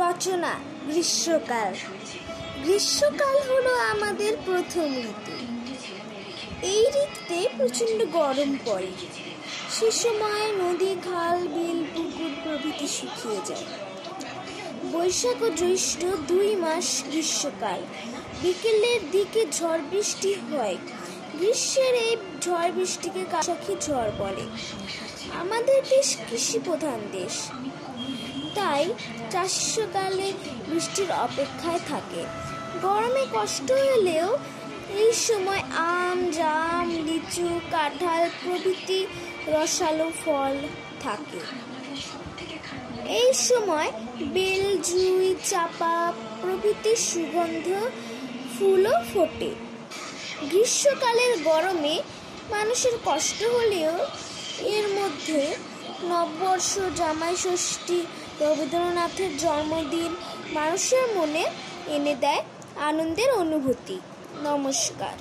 রচনা গ্রীষ্মকাল। গ্রীষ্মকাল হলো আমাদের প্রথম ঋতু। এই ঋতুতে প্রচণ্ড গরম পড়ে। সে সময় নদী, খাল, বিল, পুকুর প্রভৃতি শুকিয়ে যায়। বৈশাখ ও জ্যৈষ্ঠ 2 মাস গ্রীষ্মকাল। বিকেলের দিকে ঝড় বৃষ্টি হয়। গ্রীষ্মের এই ঝড় বৃষ্টিকে কালবৈশাখী ঝড় বলে। আমাদের দেশ কৃষি প্রধান দেশ, তাই গ্রীষ্মকালে বৃষ্টির অপেক্ষায় থাকে। গরমে কষ্ট হলেও এই সময় আম, জাম, লিচু, কাঁঠাল প্রভৃতি রসালো ফল থাকে। এই সময় বেল, জুঁই, চাঁপা প্রভৃতি সুগন্ধ ফুলও ফোটে। গ্রীষ্মকালের গরমে মানুষের কষ্ট হলেও এর মধ্যে নববর্ষ, জামাই ষষ্ঠী, রবীন্দ্রনাথের জন্মদিন মানুষের মনে এনে দেয় আনন্দের অনুভূতি। নমস্কার।